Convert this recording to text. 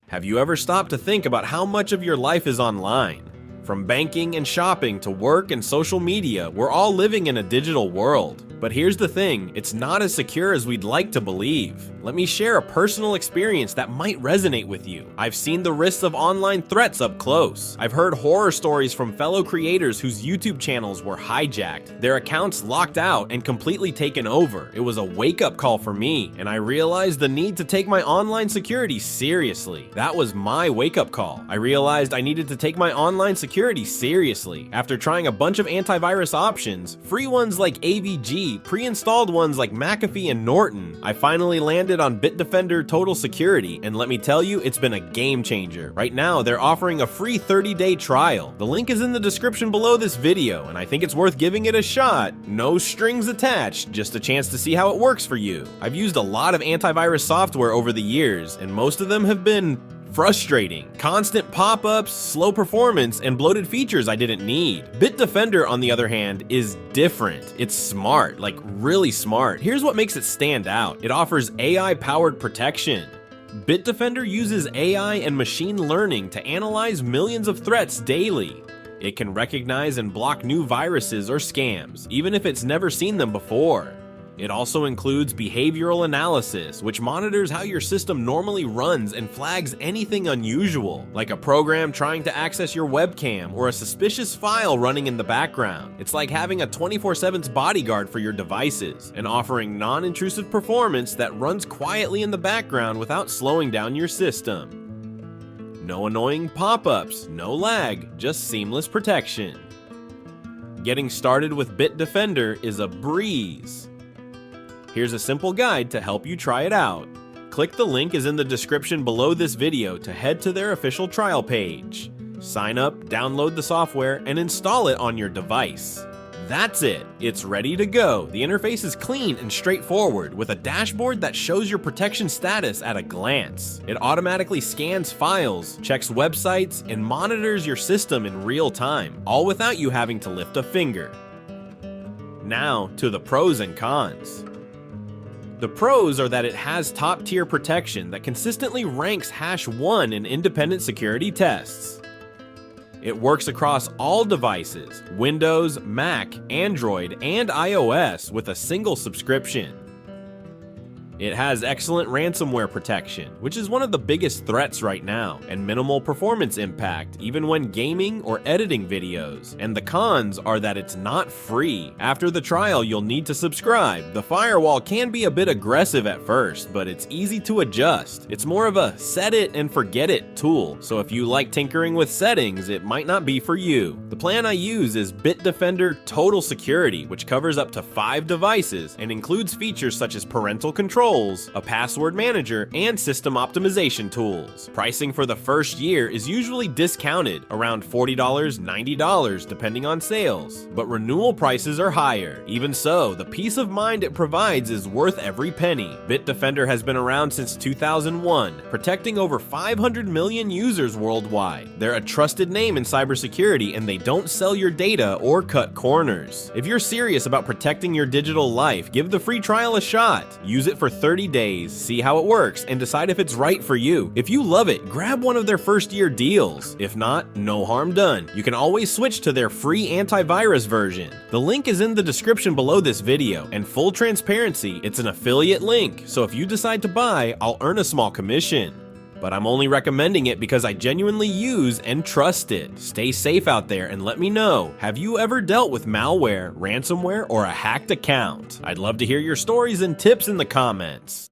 Have you ever stopped to think about how much of your life is online? From banking and shopping to work and social media, we're all living in a digital world. But here's the thing, it's not as secure as we'd like to believe. Let me share a personal experience that might resonate with you. I've seen the risks of online threats up close. I've heard horror stories from fellow creators whose YouTube channels were hijacked, their accounts locked out and completely taken over. It was a wake-up call for me, and I realized the need to take my online security seriously. That was my wake-up call. I realized I needed to take my online security seriously. After trying a bunch of antivirus options, free ones like AVG, pre-installed ones like McAfee and Norton, I finally landed on Bitdefender Total Security, and let me tell you, it's been a game changer. Right now, they're offering a free 30-day trial. The link is in the description below this video, and I think it's worth giving it a shot. No strings attached, just a chance to see how it works for you. I've used a lot of antivirus software over the years, and most of them have been frustrating. Constant pop-ups, slow performance, and bloated features I didn't need. Bitdefender, on the other hand, is different. It's smart, like really smart. Here's what makes it stand out. It offers AI-powered protection. Bitdefender uses AI and machine learning to analyze millions of threats daily. It can recognize and block new viruses or scams, even if it's never seen them before. It also includes behavioral analysis, which monitors how your system normally runs and flags anything unusual, like a program trying to access your webcam or a suspicious file running in the background. It's like having a 24/7 bodyguard for your devices, and offering non-intrusive performance that runs quietly in the background without slowing down your system. No annoying pop-ups, no lag, just seamless protection. Getting started with Bitdefender is a breeze. Here's a simple guide to help you try it out. Click the link is in the description below this video to head to their official trial page. Sign up, download the software, and install it on your device. That's it, it's ready to go. The interface is clean and straightforward with a dashboard that shows your protection status at a glance. It automatically scans files, checks websites, and monitors your system in real time, all without you having to lift a finger. Now to the pros and cons. The pros are that it has top-tier protection that consistently ranks #1 in independent security tests. It works across all devices, Windows, Mac, Android, and iOS with a single subscription. It has excellent ransomware protection, which is one of the biggest threats right now, and minimal performance impact, even when gaming or editing videos. And the cons are that it's not free. After the trial, you'll need to subscribe. The firewall can be a bit aggressive at first, but it's easy to adjust. It's more of a set it and forget it tool, so if you like tinkering with settings, it might not be for you. The plan I use is Bitdefender Total Security, which covers up to 5 devices and includes features such as parental control, a password manager, and system optimization tools. Pricing for the first year is usually discounted, around $40, $90 depending on sales, but renewal prices are higher. Even so, the peace of mind it provides is worth every penny. Bitdefender has been around since 2001, protecting over 500 million users worldwide. They're a trusted name in cybersecurity, and they don't sell your data or cut corners. If you're serious about protecting your digital life, give the free trial a shot. Use it for 30 days, see how it works, and decide if it's right for you. If you love it, grab one of their first-year deals. If not, no harm done. You can always switch to their free antivirus version. The link is in the description below this video, and full transparency, it's an affiliate link, so if you decide to buy, I'll earn a small commission. But I'm only recommending it because I genuinely use and trust it. Stay safe out there and let me know, have you ever dealt with malware, ransomware, or a hacked account? I'd love to hear your stories and tips in the comments.